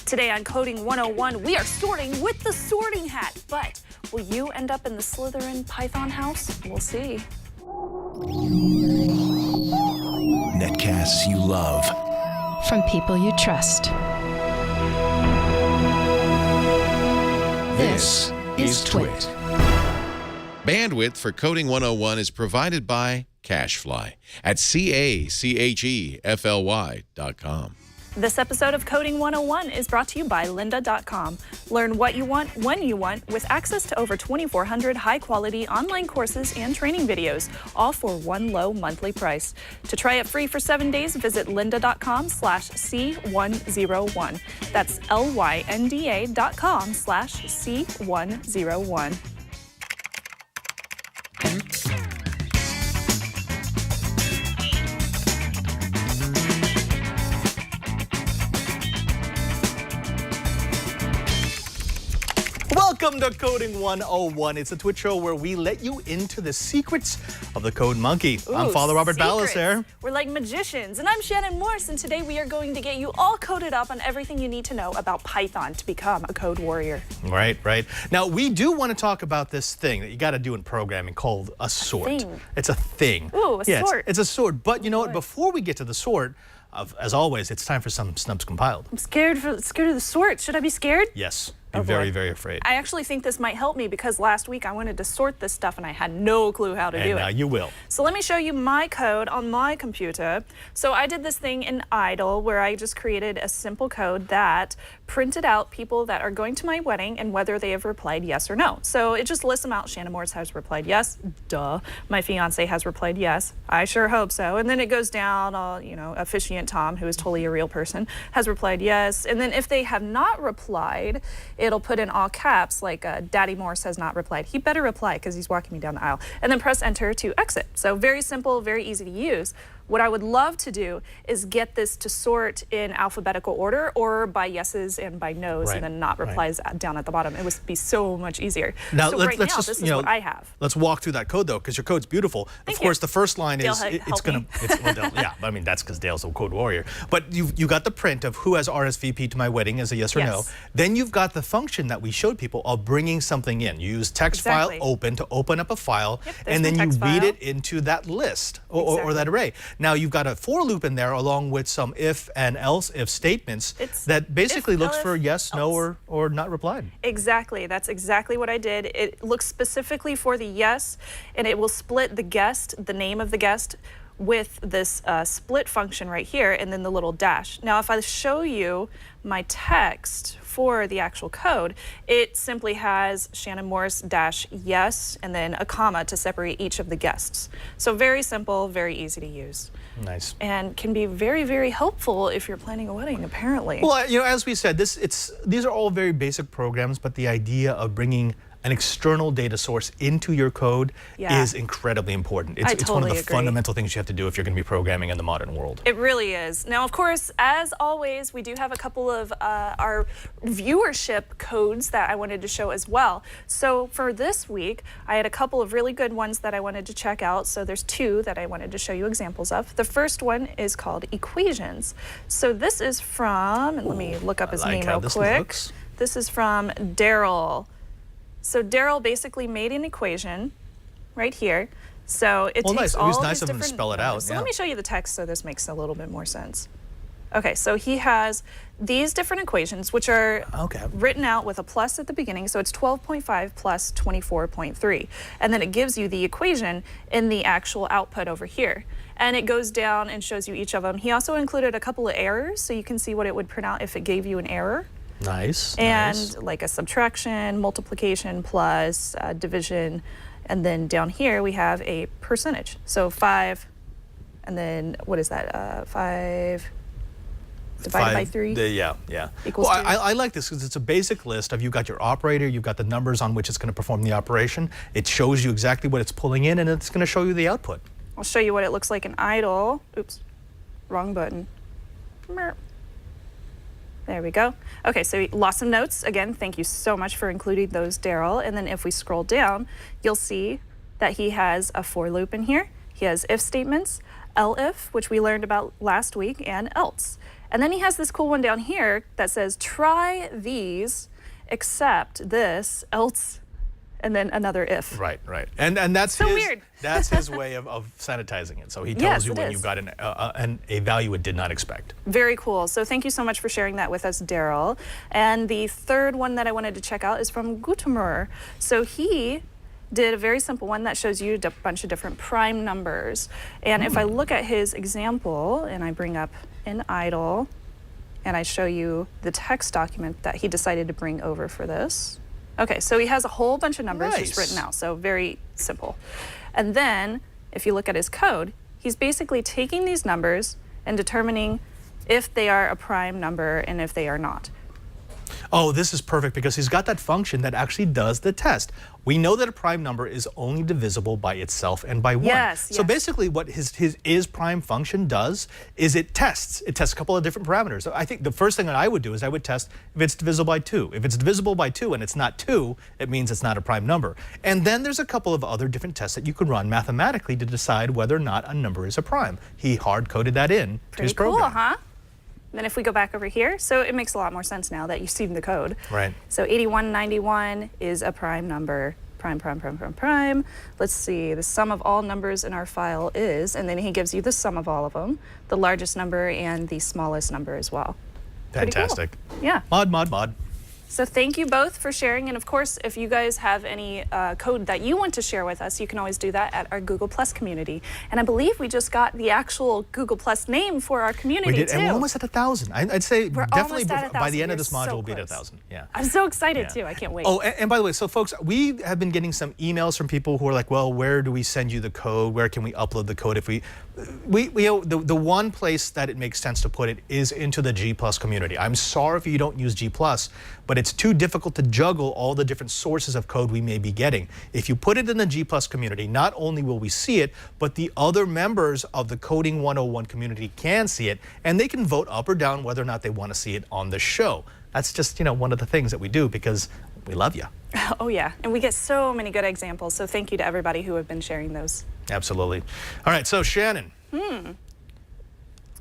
Today on Coding 101, we are sorting with the sorting hat. But will you end up in the Slytherin Python house? We'll see. Netcasts you love. From people you trust. This is Twit. Bandwidth for Coding 101 is provided by CacheFly at CacheFly.com. This episode of Coding 101 is brought to you by lynda.com. Learn what you want, when you want, with access to over 2,400 high-quality online courses and training videos, all for one low monthly price. To try it free for 7 days, visit lynda.com/C101. That's lynda.com/C101. Welcome to Coding 101. It's a Twitch show where we let you into the secrets of the Code Monkey. Ooh, I'm Father Robert secrets. Ballas. We're like magicians. And I'm Shannon Morse, and today we are going to get you all coded up on everything you need to know about Python to become a code warrior. Right. Now, we do want to talk about this thing that you got to do in programming called a sort. Thing. It's a thing. Ooh, a sort. It's a sort. But you know what? Before we get to the sort, as always, it's time for some Snubs Compiled. I'm scared of the sort. Should I be scared? Yes. Oh, Be very, boy. very afraid. I actually think this might help me because last week I wanted to sort this stuff and I had no clue how to do it. And you will. So let me show you my code on my computer. So I did this thing in idle where I just created a simple code that printed out people that are going to my wedding and whether they have replied yes or no. So it just lists them out. Shannon Morse has replied yes. Duh. My fiance has replied yes. I sure hope so. And then it goes down, officiant Tom, who is totally a real person, has replied yes. And then if they have not replied, it'll put in all caps like Daddy Morse has not replied. He better reply because he's walking me down the aisle. And then press enter to exit. So very simple, very easy to use. What I would love to do is get this to sort in alphabetical order or by yeses and by nos and then not replies down at the bottom. It would be so much easier. Now, so let's now, just, this is what I have. Let's walk through that code, though, because your code's beautiful. Thank of course, you. the first line Dale, is, help me. yeah, I mean, that's because Dale's a code warrior. But you got the print of who has RSVP to my wedding as a yes or no. Then you've got the function that we showed people of bringing something in. You use text file open to open up a file, and then you read it into that list or that array. Now, you've got a for loop in there along with some if and else if statements that basically looks for yes, no, or not replied. Exactly. That's exactly what I did. It looks specifically for the yes, and it will split the guest, the name of the guest, with this split function right here, and then the little dash. Now, if I show you my text for the actual code, it simply has Shannon Morse dash yes, and then a comma to separate each of the guests. So very simple, very easy to use. Nice. And can be very, very helpful if you're planning a wedding, apparently. Well, as we said, these are all very basic programs, but the idea of bringing an external data source into your code is incredibly important. It's one of the fundamental things you have to do if you're going to be programming in the modern world. It really is. Now, of course, as always, we do have a couple of our viewership codes that I wanted to show as well. So for this week, I had a couple of really good ones that I wanted to check out. So there's two that I wanted to show you examples of. The first one is called Equations. So this is from, and let me look up his name real quick. This is from Daryl. So Daryl basically made an equation right here. So it takes all it was nice these of him to spell it out. So let me show you the text so this makes a little bit more sense. Okay, so he has these different equations, which are written out with a plus at the beginning. So it's 12.5 plus 24.3. And then it gives you the equation in the actual output over here. And it goes down and shows you each of them. He also included a couple of errors, so you can see what it would print out if it gave you an error. Nice. And like a subtraction, multiplication, plus division. And then down here we have a percentage. So 5, and then what is that? 5 divided by 3? Equals 2. I like this because it's a basic list of you've got your operator, you've got the numbers on which it's going to perform the operation. It shows you exactly what it's pulling in, and it's going to show you the output. I'll show you what it looks like in idle. Oops, wrong button. There we go. Okay, so lost some notes. Again, thank you so much for including those, Daryl. And then if we scroll down, you'll see that he has a for loop in here. He has if statements, elif, which we learned about last week, and else. And then he has this cool one down here that says, try these, except this, else, and then another if. Right. And that's so his, weird. That's his way of sanitizing it. So he tells you when you've got a value it did not expect. Very cool. So thank you so much for sharing that with us, Daryl. And the third one that I wanted to check out is from Gutemer. So he did a very simple one that shows you a bunch of different prime numbers. And if I look at his example and I bring up an idle and I show you the text document that he decided to bring over for this. Okay, so he has a whole bunch of numbers just written out, so very simple. And then if you look at his code, he's basically taking these numbers and determining if they are a prime number and if they are not. Oh, this is perfect because he's got that function that actually does the test. We know that a prime number is only divisible by itself and by 1. So basically what his is prime function does is it tests. It tests a couple of different parameters. So I think the first thing that I would do is I would test if it's divisible by 2. If it's divisible by 2 and it's not 2, it means it's not a prime number. And then there's a couple of other different tests that you can run mathematically to decide whether or not a number is a prime. He hard-coded that in to his program. Pretty cool, huh? Then if we go back over here, so it makes a lot more sense now that you've seen the code. Right. So 8191 is a prime number. Prime. Let's see, the sum of all numbers in our file is, and then he gives you the sum of all of them, the largest number and the smallest number as well. Fantastic. Cool. Yeah. Mod. So thank you both for sharing. And of course, if you guys have any code that you want to share with us, you can always do that at our Google Plus community. And I believe we just got the actual Google Plus name for our community, we did, too. and we're almost at 1,000. I'd say we're definitely by the end of this You're module, so we'll be at close. 1,000. Yeah. I'm so excited, too. I can't wait. Oh, and by the way, so folks, we have been getting some emails from people who are like, well, where do we send you the code? Where can we upload the code? If the one place that it makes sense to put it is into the G Plus community. I'm sorry if you don't use G Plus, but it's too difficult to juggle all the different sources of code we may be getting. If you put it in the G Plus community, not only will we see it, but the other members of the Coding 101 community can see it, and they can vote up or down whether or not they want to see it on the show. That's just, one of the things that we do because we love you. Oh, yeah. And we get so many good examples. So thank you to everybody who have been sharing those. Absolutely. All right, so Shannon.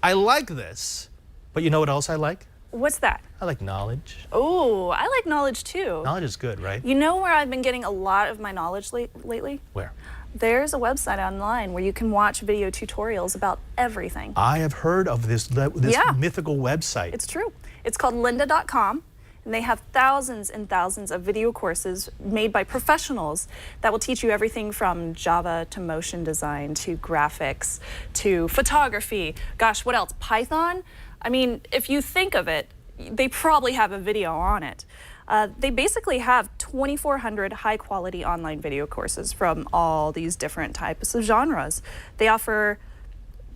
I like this, but you know what else I like? What's that? I like knowledge. Oh, I like knowledge too. Knowledge is good, right? You know where I've been getting a lot of my knowledge lately? Where? There's a website online where you can watch video tutorials about everything. I have heard of this mythical website. It's true. It's called lynda.com. And they have thousands and thousands of video courses made by professionals that will teach you everything from Java to motion design to graphics to photography. Gosh, what else? Python? I mean, if you think of it, they probably have a video on it. They basically have 2,400 high-quality online video courses from all these different types of genres. They offer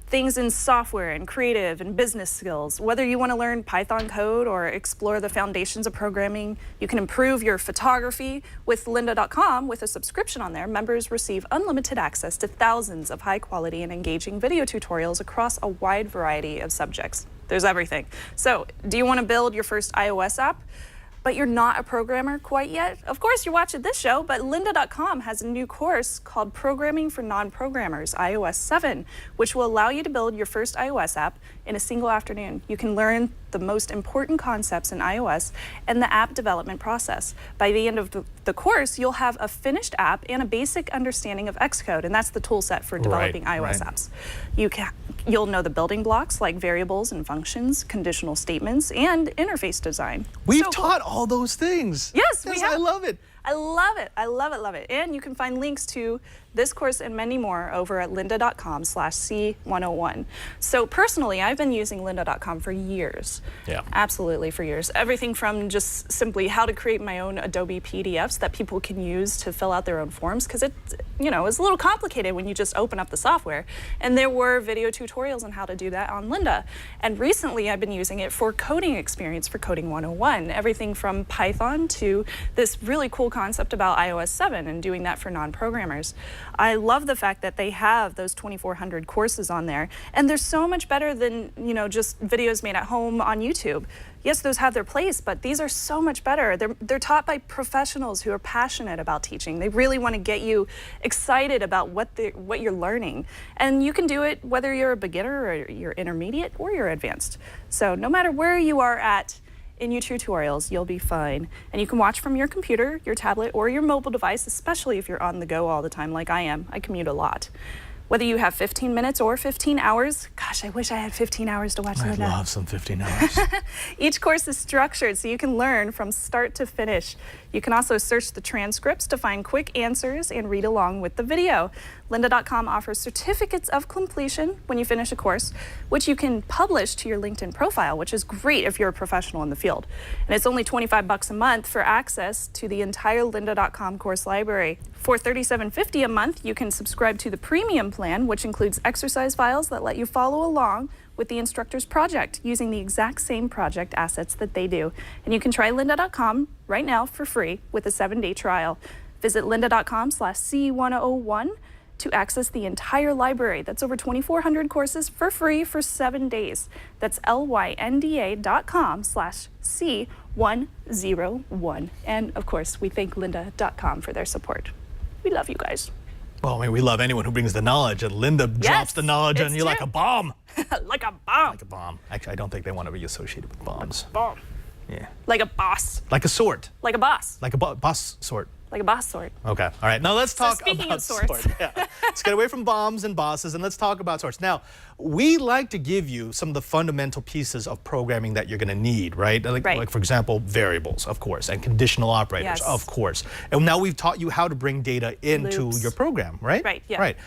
things in software and creative and business skills. Whether you want to learn Python code or explore the foundations of programming, you can improve your photography. With lynda.com, with a subscription on there, members receive unlimited access to thousands of high-quality and engaging video tutorials across a wide variety of subjects. There's everything. So, do you want to build your first iOS app, but you're not a programmer quite yet? Of course, you're watching this show, but lynda.com has a new course called Programming for Non-Programmers, iOS 7, which will allow you to build your first iOS app in a single afternoon. You can learn the most important concepts in iOS and the app development process. By the end of the course, you'll have a finished app and a basic understanding of Xcode, and that's the tool set for developing iOS apps. You'll know the building blocks like variables and functions, conditional statements, and interface design. We've taught all those things. Yes, we have. I love it. I love it. I love it, love it. And you can find links to this course and many more over at lynda.com/C101. So personally, I've been using lynda.com for years. Yeah. Absolutely for years. Everything from just simply how to create my own Adobe PDFs that people can use to fill out their own forms, because it's a little complicated when you just open up the software. And there were video tutorials on how to do that on Lynda. And recently I've been using it for coding experience for Coding 101. Everything from Python to this really cool concept about iOS 7 and doing that for non-programmers. I love the fact that they have those 2,400 courses on there, and they're so much better than, you know, just videos made at home on YouTube. Yes, those have their place, but these are so much better. They're taught by professionals who are passionate about teaching. They really want to get you excited about what you're learning. And you can do it whether you're a beginner or you're intermediate or you're advanced. So no matter where you are at in your tutorials, you'll be fine. And you can watch from your computer, your tablet, or your mobile device, especially if you're on the go all the time like I am. I commute a lot. Whether you have 15 minutes or 15 hours, gosh, I wish I had 15 hours to watch that. I love some 15 hours. Each course is structured so you can learn from start to finish. You can also search the transcripts to find quick answers and read along with the video. Lynda.com offers certificates of completion when you finish a course, which you can publish to your LinkedIn profile, which is great if you're a professional in the field. And it's only $25 a month for access to the entire Lynda.com course library. For $37.50 a month, you can subscribe to the premium plan, which includes exercise files that let you follow along with the instructor's project using the exact same project assets that they do. And you can try lynda.com right now for free with a 7-day trial. Visit lynda.com/C101 to access the entire library. That's over 2,400 courses for free for 7 days. That's lynda.com/C101. And of course, we thank lynda.com for their support. We love you guys. Well, I mean, we love anyone who brings the knowledge, and Lynda drops the knowledge on you like a bomb. Like a bomb. Like a bomb. Actually, I don't think they want to be associated with bombs. Bomb. Yeah. Like a boss. Like a sword. Like a boss. Like a boss sword. Like a boss sword. Okay. All right. Now let's talk speaking about of swords. swords. Yeah. Let's get away from bombs and bosses and let's talk about swords. Now, we like to give you some of the fundamental pieces of programming that you're going to need, right? Like, for example, variables, of course, and conditional operators, of course. And now we've taught you how to bring data into your program, right? Right. Yeah. Right.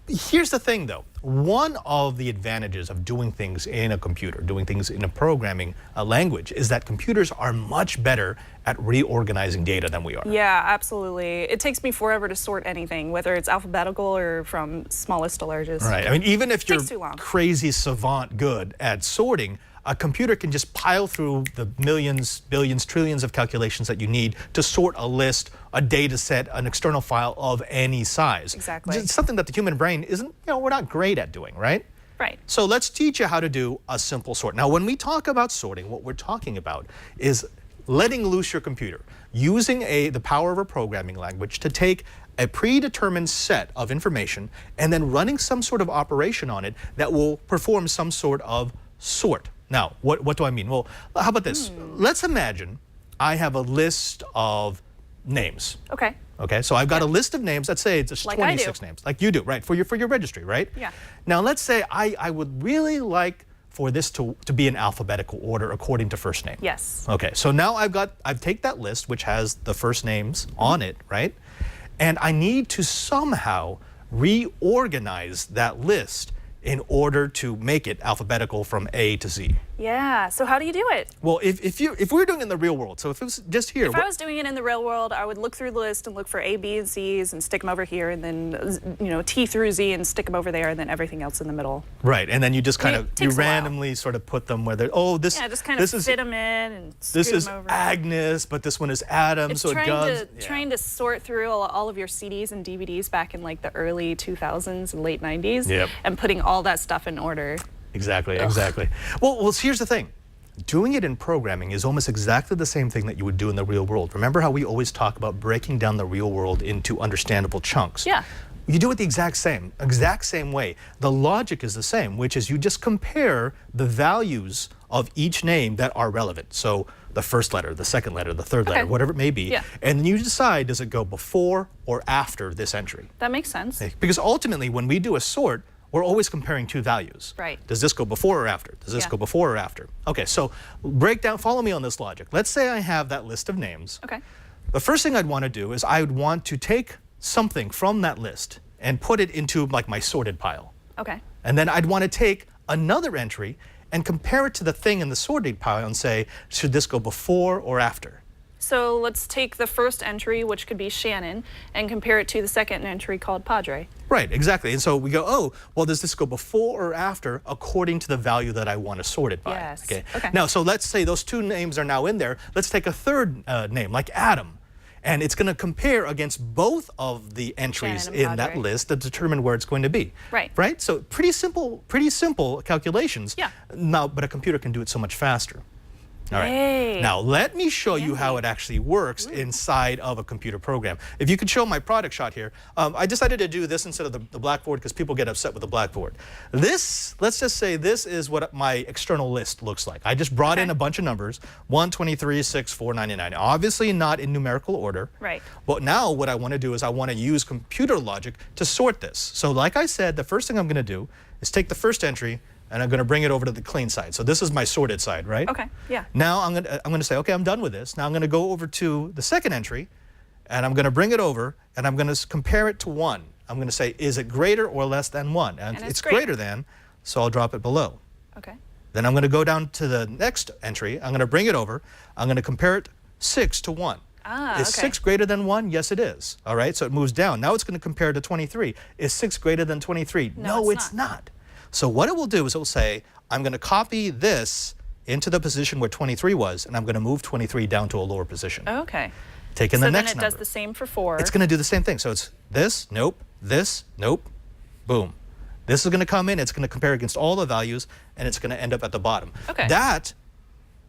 Here's the thing, though. One of the advantages of doing things in a computer, doing things in a programming language, is that computers are much better at reorganizing data than we are. Yeah, absolutely. It takes me forever to sort anything, whether it's alphabetical or from smallest to largest. Right. I mean, even if you're too long. crazy savant good at sorting, a computer can just pile through the millions, billions, trillions of calculations that you need to sort a list, a data set, an external file of any size. Exactly. It's something that the human brain isn't, we're not great at doing, right? Right. So let's teach you how to do a simple sort. Now, when we talk about sorting, what we're talking about is letting loose your computer, using the power of a programming language to take a predetermined set of information and then running some sort of operation on it that will perform some sort of sort. Now, what do I mean? Well, how about this? Let's imagine I have a list of names. Okay. Okay, so I've got a list of names. Let's say it's just Like 26 names, like you do, right? For your registry, right? Yeah. Now, let's say I would really like for this to be in alphabetical order according to first name. Yes. Okay, so now I've taken that list, which has the first names on it, right? And I need to somehow reorganize that list in order to make it alphabetical from A to Z. Yeah. So how do you do it? Well, if we were doing it in the real world, so if it was just here. If I was doing it in the real world, I would look through the list and look for A, B, and C's and stick them over here, and then T through Z and stick them over there, and then everything else in the middle. Right, and then you just kind of takes a while. randomly sort of put them where they're. Just kind of fit them in and scoot this is them over. Agnes, but this one is Adam, It's so it goes. trying to sort through all of your CDs and DVDs back in like the early 2000s and late 90s, and putting all that stuff in order. Exactly. Well, here's the thing. Doing it in programming is almost exactly the same thing that you would do in the real world. Remember how we always talk about breaking down the real world into understandable chunks? Yeah. You do it the exact same way. The logic is the same, which is you just compare the values of each name that are relevant. So the first letter, the second letter, the third letter, whatever it may be. Yeah. And then you decide, does it go before or after this entry? That makes sense. Because ultimately, when we do a sort, we're always comparing two values. Right. Does this go before or after? Does this go before or after? Okay, so follow me on this logic. Let's say I have that list of names. Okay. The first thing I'd want to do is I would want to take something from that list and put it into like my sorted pile. Okay. And then I'd want to take another entry and compare it to the thing in the sorted pile and say, should this go before or after? So let's take the first entry, which could be Shannon, and compare it to the second entry called Padre. Right, exactly. And so we go, oh, well, does this go before or after according to the value that I want to sort it by? Yes. Okay. Okay. Now, so let's say those two names are now in there. Let's take a third name, like Adam. And it's going to compare against both of the entries Shannon and in that Padre. list to determine where it's going to be. Right. Right? So pretty simple calculations. Yeah. Now, but a computer can do it so much faster. All right. Yay. Now, let me show you how it actually works inside of a computer program. If you could show my product shot here, I decided to do this instead of the blackboard because people get upset with the blackboard. This, let's just say this is what my external list looks like. I just brought in a bunch of numbers, 1, 23, 6, 4, 99. Obviously not in numerical order. Right. But now what I want to do is I want to use computer logic to sort this. So like I said, the first thing I'm going to do is take the first entry and I'm going to bring it over to the clean side. So this is my sorted side, right? Okay, yeah. Now I'm going to say, okay, I'm done with this. Now I'm going to go over to the second entry, and I'm going to bring it over, and I'm going to compare it to 1. I'm going to say, is it greater or less than 1? And it's greater than, so I'll drop it below. Okay. Then I'm going to go down to the next entry. I'm going to bring it over. I'm going to compare it 6 to 1. Is 6 greater than 1? Yes, it is. All right, so it moves down. Now it's going to compare to 23. Is 6 greater than 23? No, it's not. So what it will do is it will say, I'm going to copy this into the position where 23 was, and I'm going to move 23 down to a lower position. Okay. Take in the next So then it number. does the same for 4. It's going to do the same thing. So it's this, nope, boom. This is going to come in, it's going to compare against all the values, and it's going to end up at the bottom. Okay. That,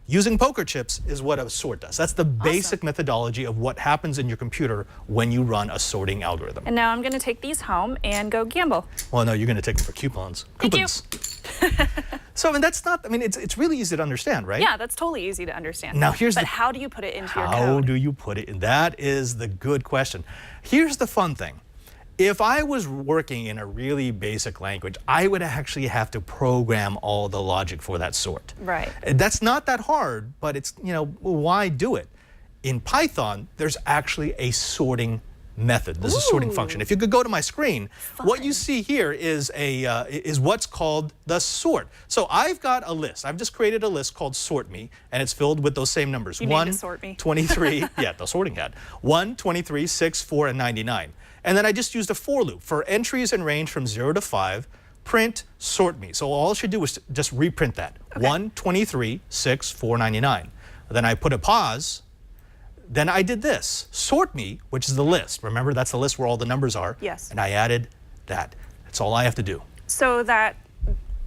using poker chips, is what a sort does. That's the basic methodology of what happens in your computer when you run a sorting algorithm. And now I'm going to take these home and go gamble. Well, no, you're going to take them for coupons. Thank you. So, I mean, that's not, I mean, it's really easy to understand, right? Yeah, that's totally easy to understand. Now, here's But how do you put it into your code? How do you put it in? That is the good question. Here's the fun thing. If I was working in a really basic language, I would actually have to program all the logic for that sort. Right. That's not that hard, but it's, you know, why do it? In Python, there's actually a sorting method. This is a sorting function. If you could go to my screen, what you see here is is what's called the sort. So I've got a list. I've just created a list called Sort Me, and it's filled with those same numbers. You 1, named it Sort Me. 23, yeah, the sorting hat. 1, 23, 6, 4, and 99. And then I just used a for loop for entries in range from 0 to 5, print sort me. So all I should do is just reprint that. 1, 23, 6, 4, 99. Then I put a pause. Then I did this, sort me, which is the list. Remember, that's the list where all the numbers are. Yes. And I added that. That's all I have to do. So that,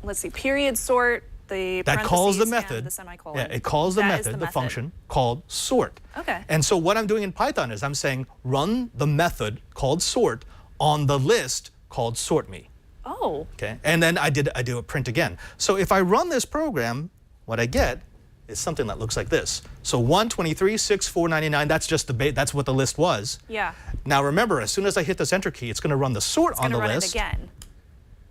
let's see, period sort, the That calls the parentheses method. and the semicolon. Yeah, it calls the That is method, the function called sort. Okay. And so what I'm doing in Python is I'm saying run the method called sort on the list called sort me. Oh. Okay. And then I do a print again. So if I run this program, what I get is something that looks like this. So 1, 23, 6, 4, 99, that's just that's what the list was. Yeah. Now remember, as soon as I hit this enter key, it's going to run the sort on the Run list. it again.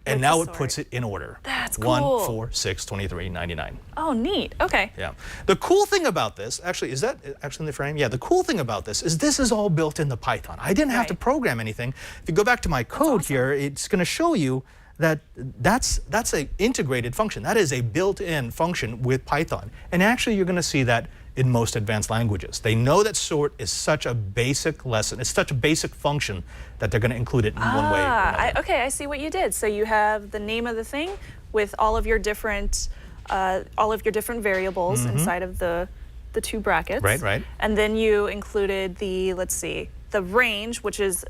And with now the it puts sort. it in order. That's 1, cool. 4, 6, 23, 99. Oh, neat. Okay. Yeah. The cool thing about this, actually, is that actually in the frame? Yeah, the cool thing about this is all built into Python. I didn't have to Right. program anything. If you go back to my code here, it's going to show you that that's a integrated function. That is a built-in function with Python. And actually, you're going to see that in most advanced languages. They know that sort is such a basic lesson. It's such a basic function that they're going to include it in one way or another. Okay, I see what you did. So you have the name of the thing with all of your different variables inside of the two brackets. Right. And then you included the, let's see, the range, which is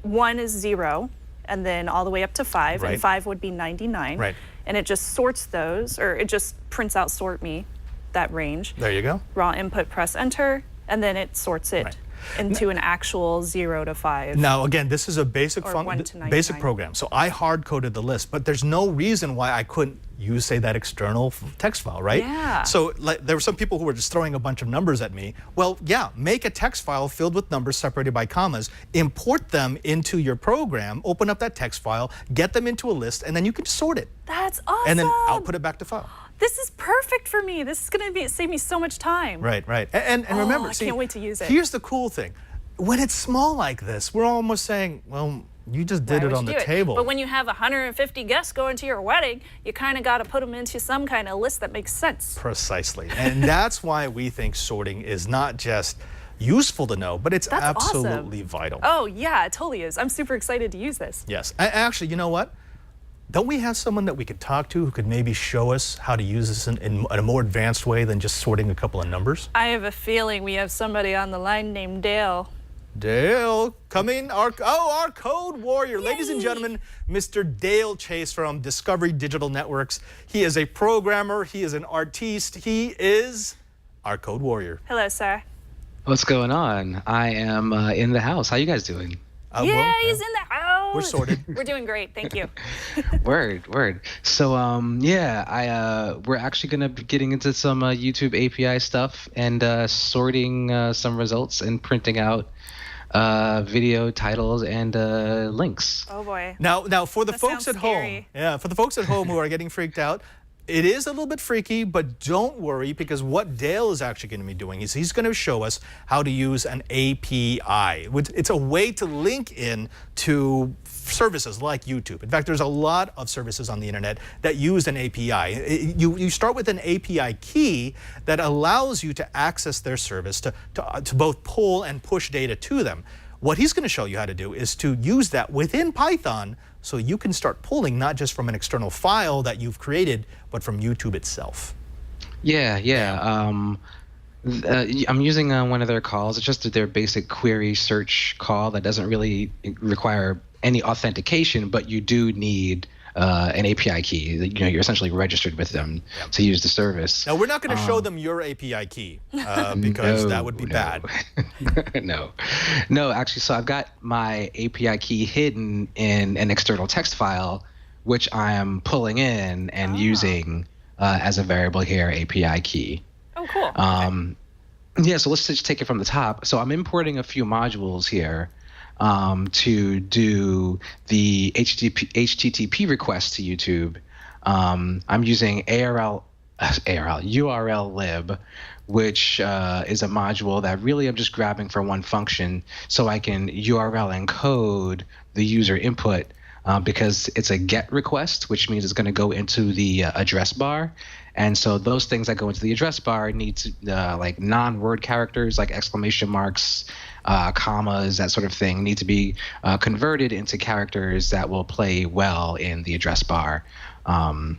1 is 0, and then all the way up to 5, Right. and 5 would be 99. Right. And it just sorts those, or it just prints out sort me, that range. There you go. Raw input, press enter, and then it sorts it Right. into an actual 0 to 5. Now, again, this is a basic Or 1 to 99. basic program. So I hard-coded the list, but there's no reason why I couldn't use, say, that external text file, right? Yeah. So like, there were some people who were just throwing a bunch of numbers at me. Well, yeah, make a text file filled with numbers separated by commas, import them into your program, open up that text file, get them into a list, and then you can sort it. That's awesome. And then output it back to file. This is perfect for me. This is going to save me so much time. Right. And remember, I see, can't wait to use it. Here's the cool thing. When it's small like this, we're almost saying, well, you just did Why it would on you the do it? table. But when you have 150 guests going to your wedding, you kind of got to put them into some kind of list that makes sense. Precisely. And that's why we think sorting is not just useful to know, but it's That's absolutely awesome. vital. Oh, yeah, it totally is. I'm super excited to use this. Yes. Actually, you know what? Don't we have someone that we could talk to who could maybe show us how to use this in a more advanced way than just sorting a couple of numbers? I have a feeling we have somebody on the line named Dale. Dale coming, our code warrior. Yay. Ladies and gentlemen, Mr. Dale Chase from Discovery Digital Networks. He is a programmer, he is an artiste, he is our code warrior. Hello, sir. What's going on? I am in the house. How you guys doing? Yeah, he's in the house. We're sorted. We're doing great, thank you. Word. So we're actually gonna be getting into some YouTube API stuff and sorting some results and printing out video titles and links. Oh boy. Now for the folks at scary. home, for the folks at home who are getting freaked out, it is a little bit freaky, but don't worry, because what Dale is actually going to be doing is he's going to show us how to use an API. It's a way to link in to services like YouTube. In fact, there's a lot of services on the internet that use an API. You start with an API key that allows you to access their service, to both pull and push data to them. What he's going to show you how to do is to use that within Python so you can start pulling not just from an external file that you've created, but from YouTube itself. Yeah. I'm using one of their calls. It's just their basic query search call that doesn't really require any authentication, but you do need an API key. You're essentially registered with them to use the service. Now, we're not going to show them your API key because that would be bad. No, actually, so I've got my API key hidden in an external text file, which I am pulling in and using as a variable here, API key. Oh, cool. Yeah, so let's just take it from the top. So I'm importing a few modules here to do the HTTP request to YouTube. I'm using URL lib, which is a module that really I'm just grabbing for one function, so I can URL encode the user input because it's a GET request, which means it's going to go into the address bar. And so those things that go into the address bar need to, like non-word characters like exclamation marks, commas, that sort of thing, need to be converted into characters that will play well in the address bar. I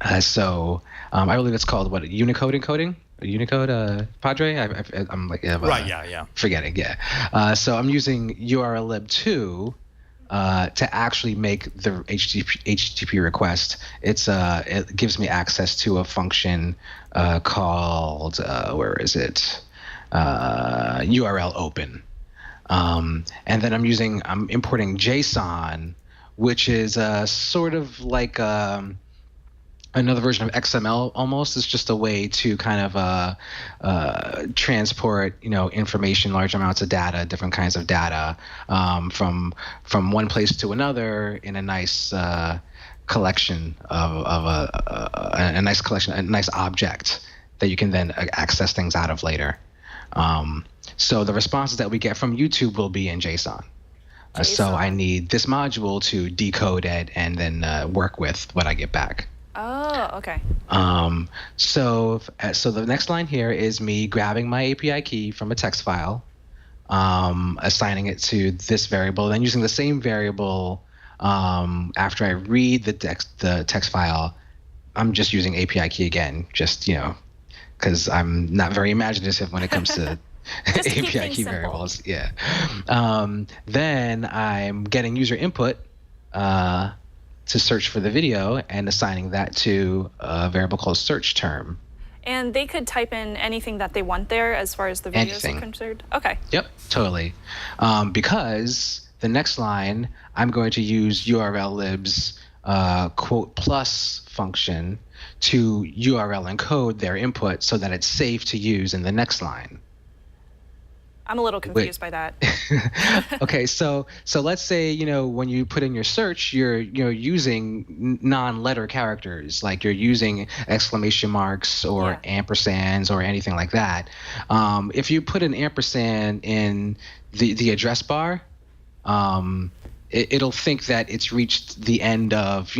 believe it's called Unicode encoding? Unicode, Padre? I'm like, right, yeah. Forgetting, yeah. So I'm using URL lib 2 to actually make the HTTP request. It gives me access to a function called URL open, and then I'm importing JSON, which is sort of like another version of XML almost. It's just a way to kind of transport, information, large amounts of data, different kinds of data, from one place to another in a nice collection of a nice object that you can then access things out of later. So the responses that we get from YouTube will be in JSON. So I need this module to decode it and then work with what I get back. Oh, okay. So the next line here is me grabbing my API key from a text file, assigning it to this variable, then using the same variable after I read the text file. I'm just using API key again, just because I'm not very imaginative when it comes to API key variables. Yeah. Then I'm getting user input to search for the video and assigning that to a variable called search term. And they could type in anything that they want there as far as the videos are concerned? Okay. Yep, totally. Because the next line, I'm going to use URL lib's quote plus function to URL encode their input so that it's safe to use in the next line. I'm a little confused by that. Okay, so let's say, when you put in your search, you're using non-letter characters, like you're using exclamation marks or ampersands or anything like that. If you put an ampersand in the address bar, it'll think that it's reached the end of,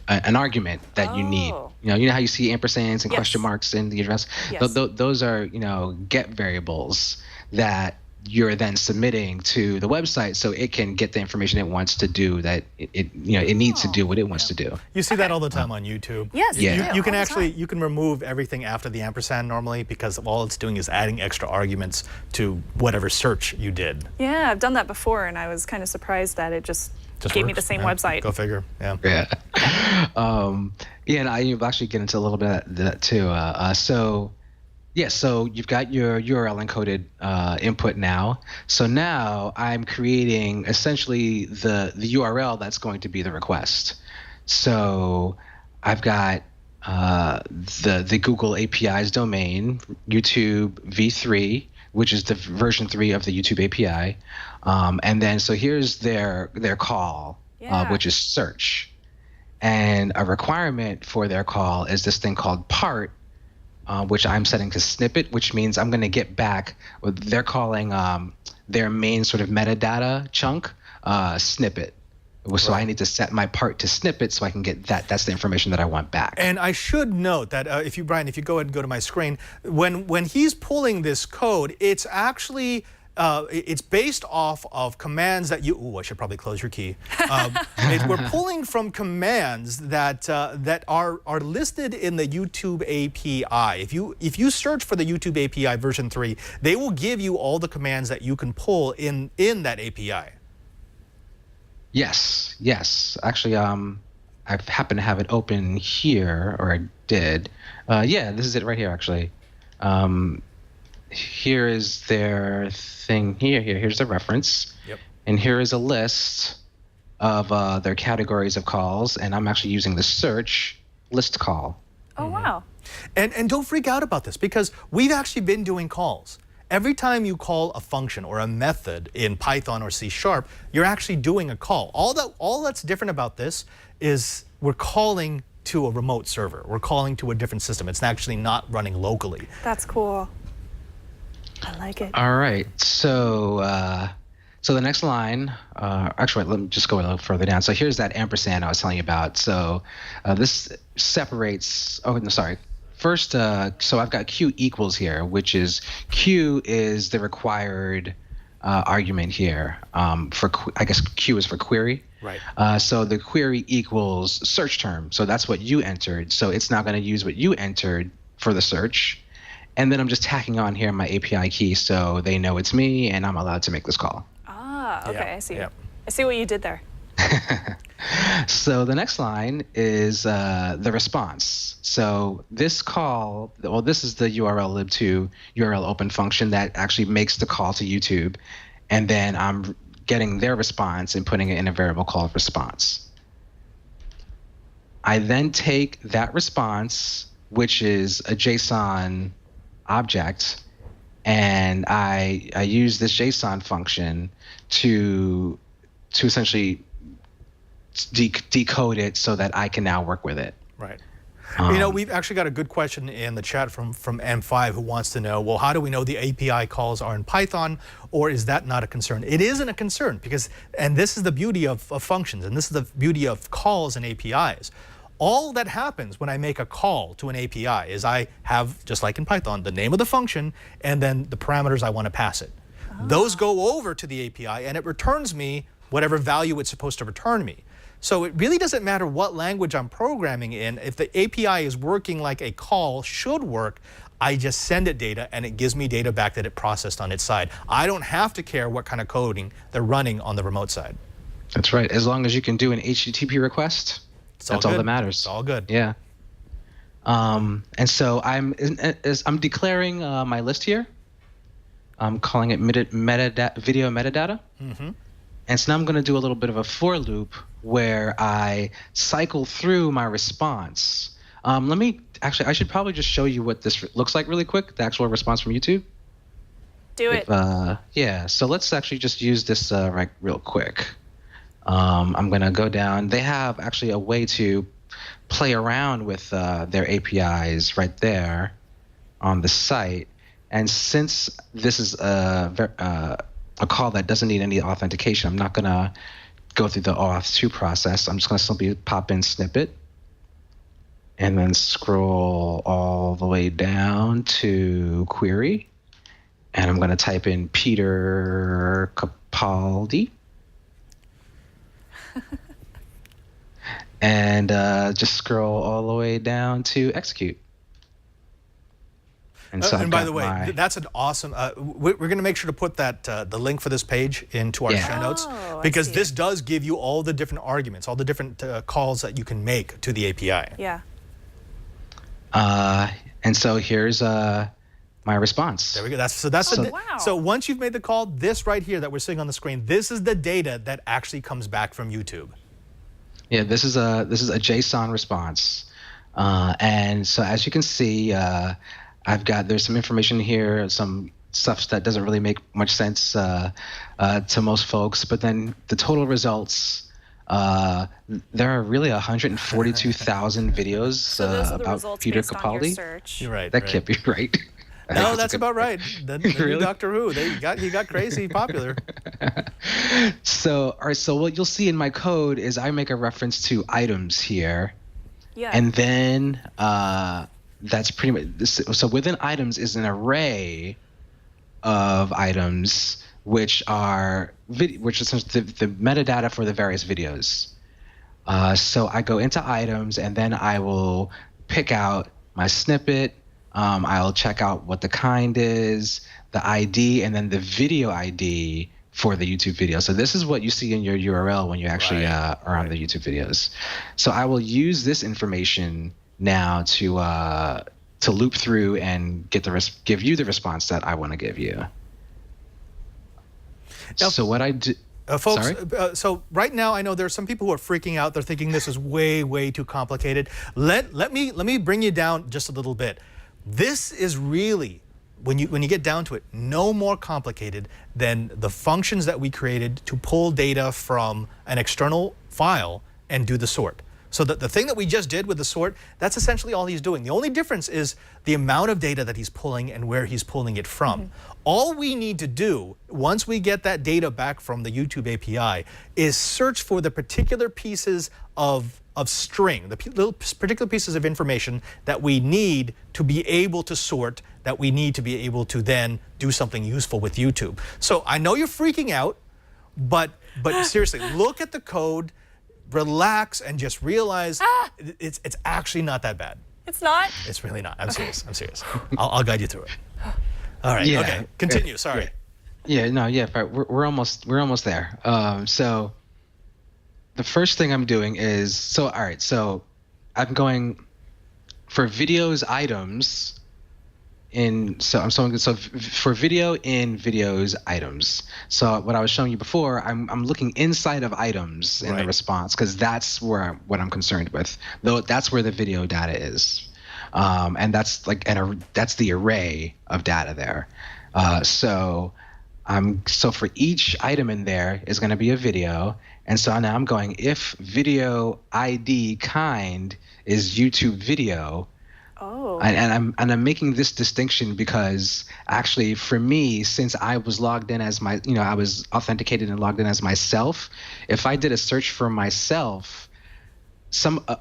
an argument that you need. You know how you see ampersands and question marks in the address? Yes. Those are, get variables that you're then submitting to the website so it can get the information it wants to do that it needs to do what it wants to do. You see that all the time on YouTube. Yes, Yeah. you do, You can all the actually time. you can remove everything after the ampersand normally because all it's doing is adding extra arguments to whatever search you did. Yeah, I've done that before, and I was kind of surprised that it just gave me the works, same yeah. website. Go figure. Yeah. Yeah. And I've actually get into a little bit of that too. So you've got your URL encoded input now. So now I'm creating essentially the URL that's going to be the request. So I've got the Google API's domain, YouTube v3, which is the version 3 of the YouTube API. And then so here's their call, which is search. And a requirement for their call is this thing called part, which I'm setting to snippet, which means I'm going to get back what they're calling their main sort of metadata chunk snippet. So I need to set my part to snippet so I can get that. That's the information that I want back. And I should note that Brian, if you go ahead and go to my screen, when he's pulling this code, it's actually it's based off of commands that you. Ooh, I should probably close your key. We're pulling from commands that are listed in the YouTube API. If you search for the YouTube API version 3, they will give you all the commands that you can pull in that API. Yes. Actually, I happen to have it open here, or I did. Yeah, this is it right here, actually. Here is their thing here. Here's the reference. Yep. And here is a list of their categories of calls, and I'm actually using the search list call. Oh, wow. And don't freak out about this because we've actually been doing calls. Every time you call a function or a method in Python or C#, you're actually doing a call. All that's different about this is we're calling to a remote server. We're calling to a different system. It's actually not running locally. That's cool. I like it. All right. So the next line, actually, let me just go a little further down. So here's that ampersand I was telling you about. So this separates. Oh, no, sorry. First, so I've got Q equals here, which is Q is the required argument here. I guess Q is for query. Right. So the query equals search term. So that's what you entered. So it's now going to use what you entered for the search. And then I'm just tacking on here my API key so they know it's me and I'm allowed to make this call. Ah, okay, Yeah, I see. yeah. I see what you did there. So the next line is the response. So this call, well, this is the URL lib2 URL open function that actually makes the call to YouTube. And then I'm getting their response and putting it in a variable called response. I then take that response, which is a JSON object, and I use this JSON function to essentially decode it so that I can now work with it. Right. We've actually got a good question in the chat from M5 who wants to know, well, how do we know the API calls are in Python, or is that not a concern? It isn't a concern because, and this is the beauty of functions, and this is the beauty of calls and APIs. All that happens when I make a call to an API is I have, just like in Python, the name of the function and then the parameters I want to pass it. Those go over to the API and it returns me whatever value it's supposed to return me. So it really doesn't matter what language I'm programming in. If the API is working like a call should work, I just send it data and it gives me data back that it processed on its side. I don't have to care what kind of coding they're running on the remote side. That's right. As long as you can do an HTTP request, that's all that matters. It's all good. Yeah. And so I'm declaring my list here. I'm calling it video metadata. Mm-hmm. And so now I'm going to do a little bit of a for loop where I cycle through my response. I should probably just show you what this looks like really quick, the actual response from YouTube. Do it. Yeah, so let's actually just use this real quick. I'm going to go down. They have actually a way to play around with their APIs right there on the site. And since this is a call that doesn't need any authentication, I'm not going to go through the auth2 process. I'm just going to simply pop in snippet and then scroll all the way down to query. And I'm going to type in Peter Capaldi. And just scroll all the way down to execute. And so and by the way, that's an awesome. We're going to make sure to put that the link for this page into our show notes, because this does give you all the different arguments, all the different calls that you can make to the API. Yeah. And so here's my response. There we go. So once you've made the call, this right here that we're seeing on the screen, this is the data that actually comes back from YouTube. Yeah, this is a JSON response, and so as you can see, there's some information here, some stuff that doesn't really make much sense to most folks, but then the total results, there are really 142,000 videos about Peter Capaldi. You're right. That can't be right. No, that's about right. The new Doctor Who, he got crazy popular. So, all right. So what you'll see in my code is I make a reference to items here. Yeah. And then that's pretty much this. So within items is an array of items, which is the metadata for the various videos. So I go into items, and then I will pick out my snippet. I'll check out what the kind is, the ID, and then the video ID for the YouTube video. So this is what you see in your URL when you actually are on the YouTube videos. So I will use this information now to loop through and give you the response that I want to give you. Now, so what I do. Folks, so right now I know there are some people who are freaking out. They're thinking this is way too complicated. Let me bring you down just a little bit. This is really, when you get down to it, no more complicated than the functions that we created to pull data from an external file and do the sort. So the thing that we just did with the sort, that's essentially all he's doing. The only difference is the amount of data that he's pulling and where he's pulling it from. Mm-hmm. All we need to do, once we get that data back from the YouTube API, is search for the particular pieces of string, the little particular pieces of information that we need to be able to sort, that we need to be able to then do something useful with YouTube. So I know you're freaking out, but seriously, look at the code, relax, and just realize it's actually not that bad. It's not? It's really not. I'm serious. I'll guide you through it. All right. Yeah. Okay. Continue. Sorry. Yeah. No. Yeah. We're almost there. So the first thing I'm doing is all right. So I'm going for videos items. For video in videos items. So what I was showing you before, I'm looking inside of items in the response, because that's what I'm concerned with. Though that's where the video data is, and that's that's the array of data there. So for each item in there is going to be a video, and so now I'm going if video ID kind is YouTube video. Oh. And I'm making this distinction because actually for me, since I was logged in as I was authenticated and logged in as myself, if I did a search for myself,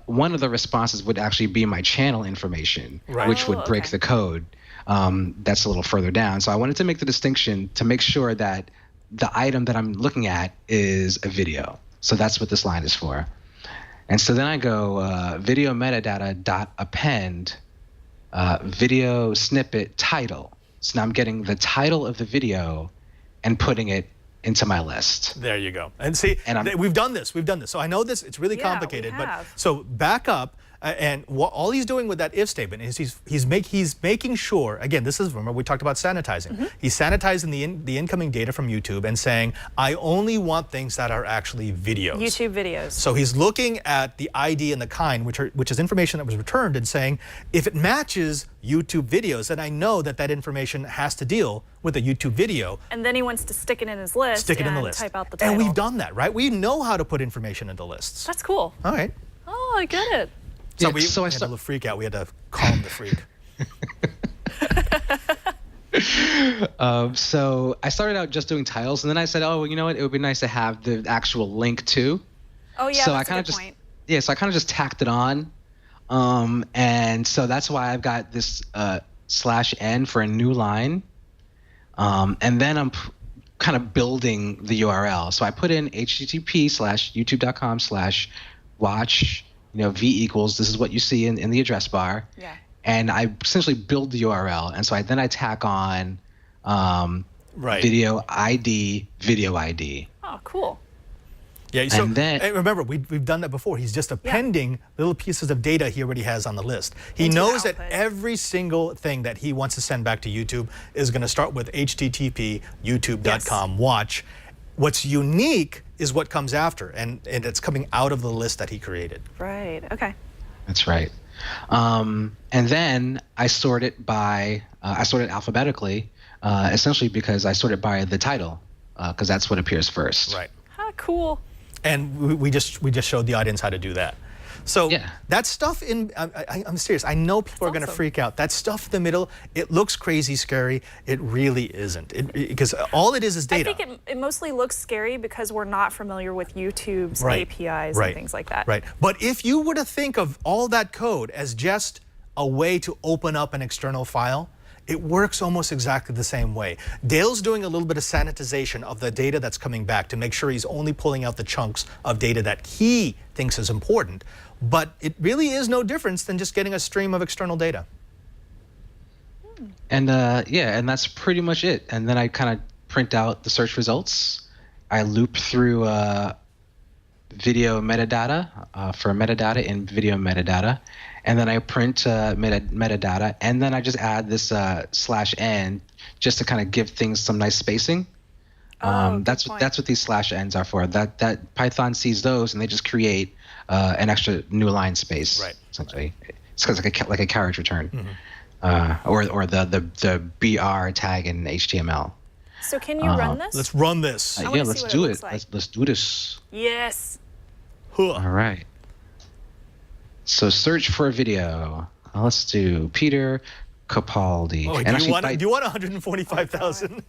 one of the responses would actually be my channel information, which would break the code. That's a little further down. So I wanted to make the distinction to make sure that the item that I'm looking at is a video. So that's what this line is for. And so then I go video metadata dot append video snippet title. So now I'm getting the title of the video and putting it into my list. There you go. And see, we've done this. So I know this, it's really complicated, but so back up. And all he's doing with that if statement is he's making sure, again, this is, remember we talked about sanitizing. Mm-hmm. He's sanitizing the incoming data from YouTube and saying, I only want things that are actually videos. YouTube videos. So he's looking at the ID and the kind, which is information that was returned, and saying, if it matches YouTube videos, then I know that information has to deal with a YouTube video. And then he wants to stick it in his list. Type out the title. And we've done that, right? We know how to put information into lists. That's cool. All right. Oh, I get it. So we had a little freak out. We had to calm the freak. So I started out just doing titles, and then I said, oh, well, you know what? It would be nice to have the actual link too. Oh, yeah, so that's a good point. Yeah, so I kind of just tacked it on. And so that's why I've got this /n for a new line. And then I'm kind of building the URL. So I put in http:/youtube.com/watch, v equals, this is what you see in the address bar. Yeah. And I essentially build the URL. And so I tack on video ID. Oh, cool. Yeah, so And then- remember, we've done that before. He's just appending little pieces of data he already has on the list. He Into the knows that output. every single thing that he wants to send back to YouTube is going to start with http youtube.com watch. What's unique is what comes after, and it's coming out of the list that he created. Right. Okay. That's right. And then I sort it alphabetically, essentially because I sort it by the title, because that's what appears first. Right. How cool. And we just showed the audience how to do that. So Yeah. that stuff I'm serious. I know people are going to awesome. freak out. That stuff in the middle, it looks crazy scary. It really isn't. Because all it is data. I think it mostly looks scary because we're not familiar with YouTube's Right. APIs Right. and things like that. Right. But if you were to think of all that code as just a way to open up an external file, it works almost exactly the same way. Dale's doing a little bit of sanitization of the data that's coming back to make sure he's only pulling out the chunks of data that he thinks is important. But it really is no difference than just getting a stream of external data. And and that's pretty much it. And then I kind of print out the search results. I loop through video metadata for metadata in video metadata. And then I print metadata, and then I just add this /n just to kind of give things some nice spacing. That's what these /n's are for. That Python sees those, and they just create an extra new line space. Right. Essentially, it's like a carriage return, or the BR tag in HTML. So can you run this? Let's run this. wanna Yeah, see let's what it do looks it. like. Let's do this. Yes. All right. So search for a video. Let's do Peter Capaldi. Oh, And do actually you want 145,000?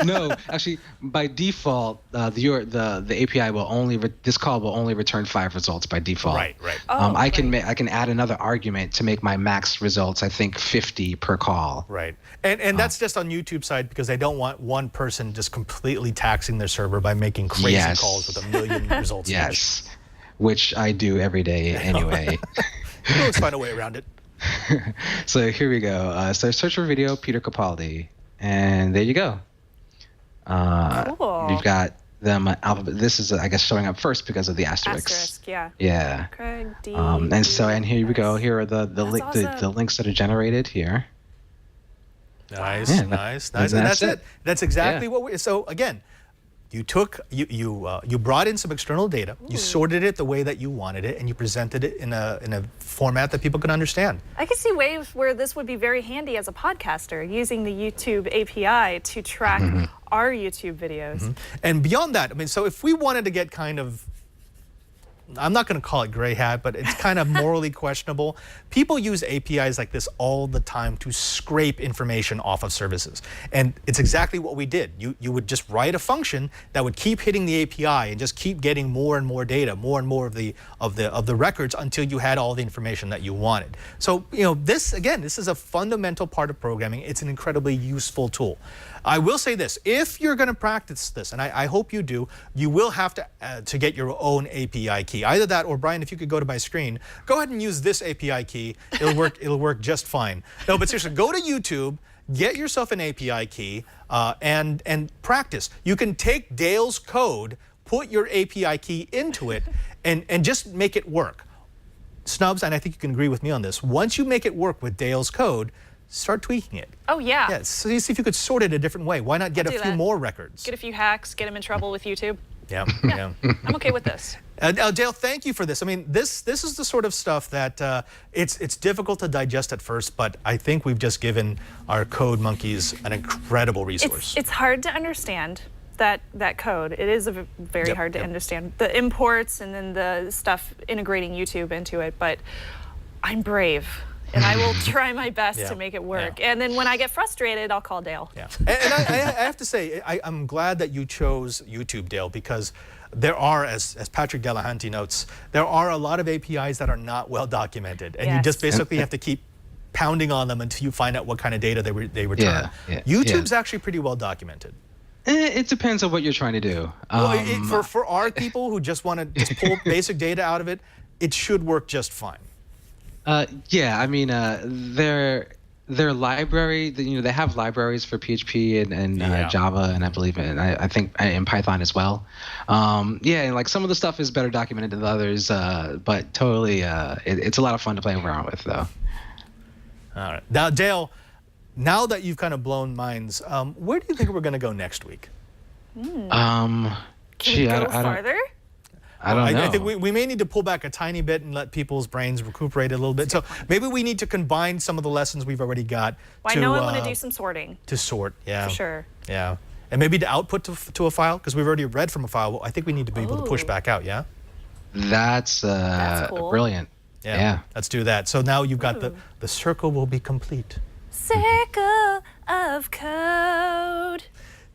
no, actually, by default, the API will only this call will only return 5 results by default. Right. I can add another argument to make my max results, I think, 50 per call. Right. And that's just on YouTube side because they don't want one person just completely taxing their server by making crazy Yes. calls with a million results. Yes, which I do every day anyway. Let's find a way around it. So here we go. So search for video Peter Capaldi, and there you go. Cool. You've got them alphabet. This is, I guess, showing up first because of the asterisks. Asterisk, yeah. Yeah. Craig D. And here we go. Here are the awesome. links that are generated here. Nice, Yeah, nice. and And that's that's it. it. That's exactly Yeah. what we. So again, you took you brought in some external data. You sorted it the way that you wanted it, and you presented it in a format that people can understand. I could see ways where this would be very handy as a podcaster, using the YouTube API to track our YouTube videos. And beyond that, I mean, so if we wanted to get kind of, I'm not going to call it gray hat, but it's kind of morally questionable. People use APIs like this all the time to scrape information off of services. And it's exactly what we did. You would just write a function that would keep hitting the API and just keep getting more and more data, more and more of the records until you had all the information that you wanted. So, this is a fundamental part of programming. It's an incredibly useful tool. I will say this, if you're going to practice this, and I hope you do, you will have to get your own API key. Either that, or Brian, if you could go to my screen, go ahead and use this API key. It'll work just fine. No, but seriously, go to YouTube, get yourself an API key, and practice. You can take Dale's code, put your API key into it, and just make it work. Snubs, and I think you can agree with me on this, once you make it work with Dale's code, start tweaking it. Oh, yeah. Yeah, so you see if you could sort it a different way. Why not get a do few that. more records? Get a few hacks, get them in trouble with YouTube. Yeah. I'm okay with this. Dale, thank you for this. I mean, this is the sort of stuff that it's difficult to digest at first, but I think we've just given our code monkeys an incredible resource. It's hard to understand that code. It is very hard to understand. The imports and then the stuff integrating YouTube into it, but I'm brave. And I will try my best to make it work. And then when I get frustrated, I'll call Dale. Yeah. And I have to say, I'm glad that you chose YouTube, Dale, because there are, as Patrick Delahanty notes, there are a lot of APIs that are not well documented. And you just basically have to keep pounding on them until you find out what kind of data they return. YouTube's actually pretty well documented. It depends on what you're trying to do. For our people who just want to just pull basic data out of it, it should work just fine. Yeah, I mean, their library, they have libraries for PHP and Java, and I believe I think in Python as well. Yeah, and like some of the stuff is better documented than others, but totally, it's a lot of fun to play around with, though. All right, now Dale, now that you've kind of blown minds, where do you think we're going to go next week? Can we go farther? I don't know. I think we may need to pull back a tiny bit and let people's brains recuperate a little bit. So maybe we need to combine some of the lessons we've already got. Well, I know I want to do some sorting. To sort, yeah. For sure. Yeah. And maybe to output to a file, because we've already read from a file. Well, I think we need to be able to push back out, yeah? That's cool. Brilliant. Yeah. Let's do that. So now you've got the circle will be complete. Circle of code.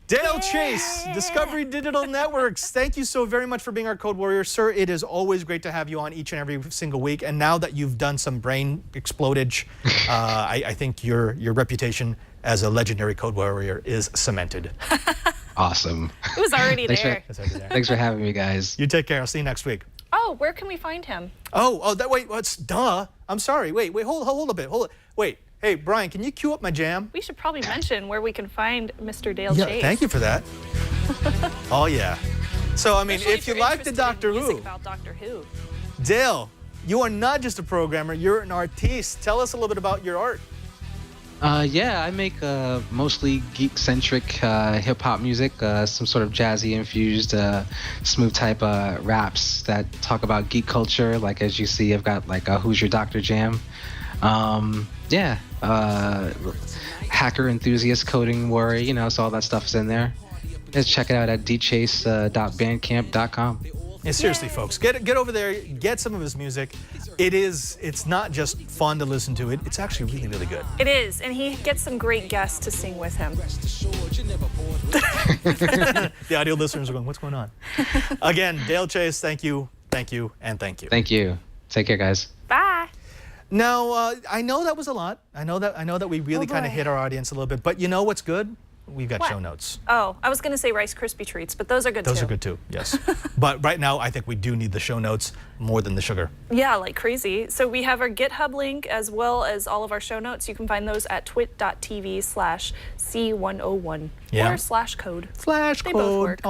Dale Chase, Discovery Digital Networks. Thank you so very much for being our code warrior. Sir, it is always great to have you on each and every single week. And now that you've done some brain explodage, I think your reputation as a legendary code warrior is cemented. Awesome. It was already there. Thanks for having me, guys. You take care. I'll see you next week. Oh, where can we find him? Duh. I'm sorry. Wait, hold a bit. Wait. Hey, Brian, can you cue up my jam? We should probably mention where we can find Mr. Dale Yeah, Chase. thank you for that. Oh, yeah. So, I mean, Especially if you you're like the interested Doctor in music Who, about Doctor Who. Dale, you are not just a programmer, you're an artiste. Tell us a little bit about your art. Yeah, I make mostly geek-centric hip-hop music, some sort of jazzy-infused, smooth type raps that talk about geek culture. Like, as you see, I've got like Who's Your Doctor Jam. Yeah, hacker enthusiast, coding warrior, so all that stuff is in there. Just check it out at dchase.bandcamp.com. Yeah, seriously, folks, get over there, get some of his music. It's not just fun to listen to. It's actually really, really good. It is, and he gets some great guests to sing with him. The audio listeners are going, what's going on? Again, Dale Chase, thank you, and thank you. Thank you. Take care, guys. Bye. Now, I know that was a lot. I know that we really kind of hit our audience a little bit. But you know what's good? We've got show notes. Oh, I was going to say Rice Krispie treats, but those are good too. Those are good too, yes. But right now, I think we do need the show notes more than the sugar. Yeah, like crazy. So we have our GitHub link as well as all of our show notes. You can find those at twit.tv/C101 or /code. They both work.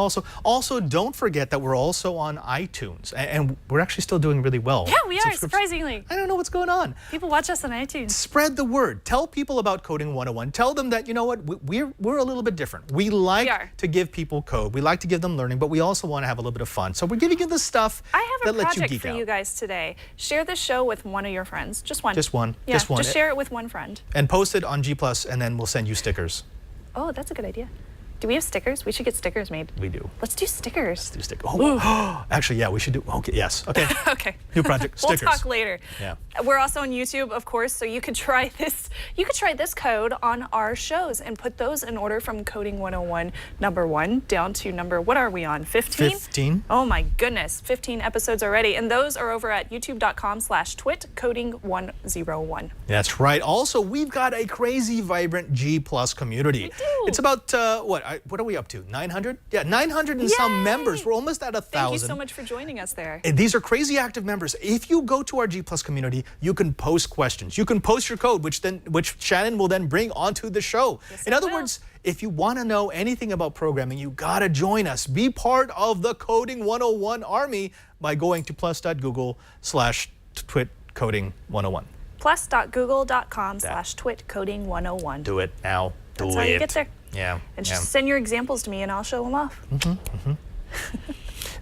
Also, don't forget that we're also on iTunes, and we're actually still doing really well. Yeah, we are, surprisingly. I don't know what's going on. People watch us on iTunes. Spread the word. Tell people about Coding 101. Tell them that, you know what, we're a little bit different. We like to give people code. We like to give them learning, but we also want to have a little bit of fun. So we're giving you the stuff that lets you geek out. I have a project for you guys today. Share this show with one of your friends. Just one. Just one. Yeah, just share it with one friend. And post it on G+, and then we'll send you stickers. Oh, that's a good idea. Do we have stickers? We should get stickers made. We do. Let's do stickers. Let's do stickers. Oh, actually, yeah, we should do. Okay, yes. Okay. Okay. New project. Stickers. We'll talk later. Yeah. We're also on YouTube, of course, so you could try this. You could try this code on our shows and put those in order from Coding 101 #1 down to number. What are we on? 15. 15. Oh my goodness, 15 episodes already, and those are over at youtube.com/twit coding101. That's right. Also, we've got a crazy, vibrant G+ community. We do. It's about what are we up to? 900? Yeah, 900 and some members. We're almost at 1,000. Thank you so much for joining us there. And these are crazy active members. If you go to our G+ community, you can post questions. You can post your code, which Shannon will then bring onto the show. Yes, in other words, if you want to know anything about programming, you gotta join us. Be part of the Coding 101 army by going to plus.google/twit coding 101. plus.google.com/twit coding 101. Do it now. Do That's it. how you get there. Yeah. And just send your examples to me and I'll show them off.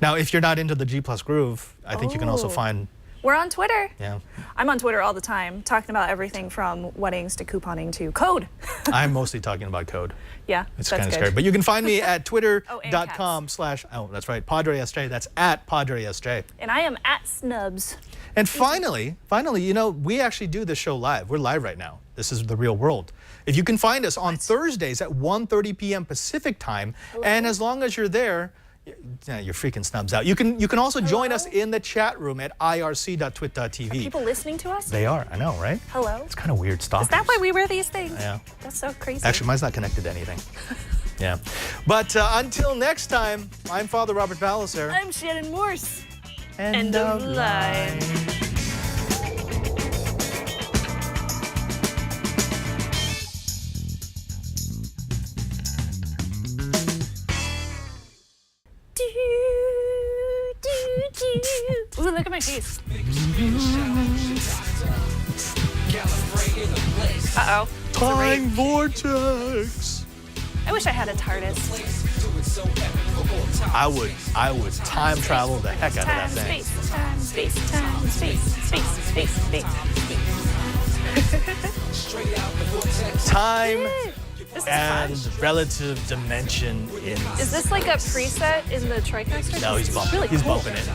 Now, if you're not into the G+ groove, I think you can also find. We're on Twitter. Yeah. I'm on Twitter all the time, talking about everything from weddings to couponing to code. I'm mostly talking about code. Yeah, It's that's kind of good. scary. But you can find me at and twitter.com/ that's right, PadreSJ. That's at PadreSJ. And I am at Snubs. And finally, we actually do this show live. We're live right now. This is the real world. If you can find us on Thursdays at 1:30 p.m. Pacific time, and as long as you're there, Yeah, you're freaking snubs out. You can also join us in the chat room at irc.twit.tv. People listening to us? They are, I know, right? Hello? It's kind of weird stuff. Is that why we wear these things? Yeah. That's so crazy. Actually, mine's not connected to anything. Yeah. But until next time, I'm Father Robert Palliser. I'm Shannon Morse. End of line. Ooh, look at my face. Uh-oh. Time vortex. I wish I had a TARDIS. I would time travel the heck out of that thing. Space. Time This is and fun. relative dimension in. Is this like a preset in the TriCaster? No, he's bumping. Really He's cool. bumping it.